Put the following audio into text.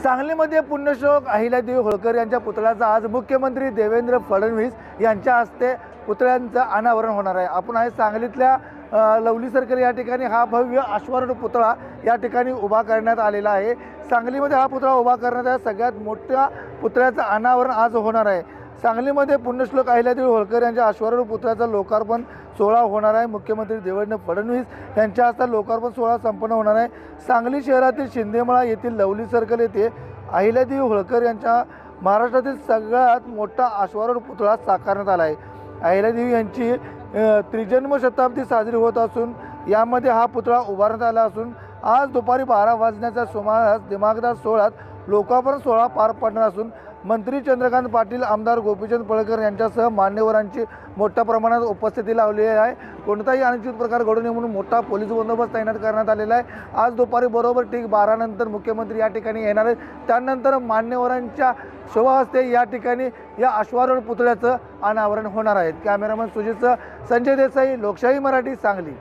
सांगलीमध्ये पुण्यश्लोक अहिल्यादेवी होळकर यांच्या पुतळ्याचा आज मुख्यमंत्री देवेंद्र फडणवीस यांच्या हस्ते पुतळ्यांचं अनावरण होणार आहे। आपण आहे सांगलीतल्या लवली सर्कल या ठिकाणी हा भव्य अश्वारूढ पुतळा या ठिकाणी उभा करण्यात आलेला आहे। सांगलीमध्ये हा पुतळा उभा करण्यात सगळ्यात मोठ्या पुतळ्याचं अनावरण आज होणार आहे। सांगलीमध्ये पुण्यश्लोक अहिल्यादेवी होळकर यांच्या अश्वारूढ पुतळ्याचा लोकार्पण सोहळा होणार आहे। मुख्यमंत्री देवेंद्र फडणवीस यांच्या हस्ते लोकार्पण सोहळा संपन्न होणार आहे। सांगली शहरातील शिंदेमळा येथील लवली सर्कल येथे अहिल्यादेवी होळकर यांच्या महाराष्ट्रातील सगळ्यात मोठा अश्वारूढ पुतळा साकारण्यात आला आहे। अहिल्यादेवी यांची त्रिजन्म शताब्दी साजरी होत असून यामध्ये हा पुतळा उभारण्यात आला असून आज दुपारी 12 वाजण्याच्या सुमारास दिमागदार सोहळ्यात लोकार्पण सोहळा पार पडणार असून मंत्री चंद्रकांत पाटील, आमदार गोपीचंद पडळकर यांच्यासह मान्यवरांची मोठ्या प्रमाणात उपस्थिती लावली आहे। कोणताही अनुचित प्रकार घडू नये म्हणून मोठा पोलीस बंदोबस्त तैनात करण्यात आलेला आहे। आज दुपारी बरोबर ठीक 12 नंतर मुख्यमंत्री या ठिकाणी येणार आहेत। त्यानंतर मान्यवरांच्या शुभहस्ते या ठिकाणी या अश्वारूढ पुतळ्याचं अनावरण होणार आहे। कॅमेरामन सुजितसह संजय देसाई, लोकशाही मराठी, सांगली।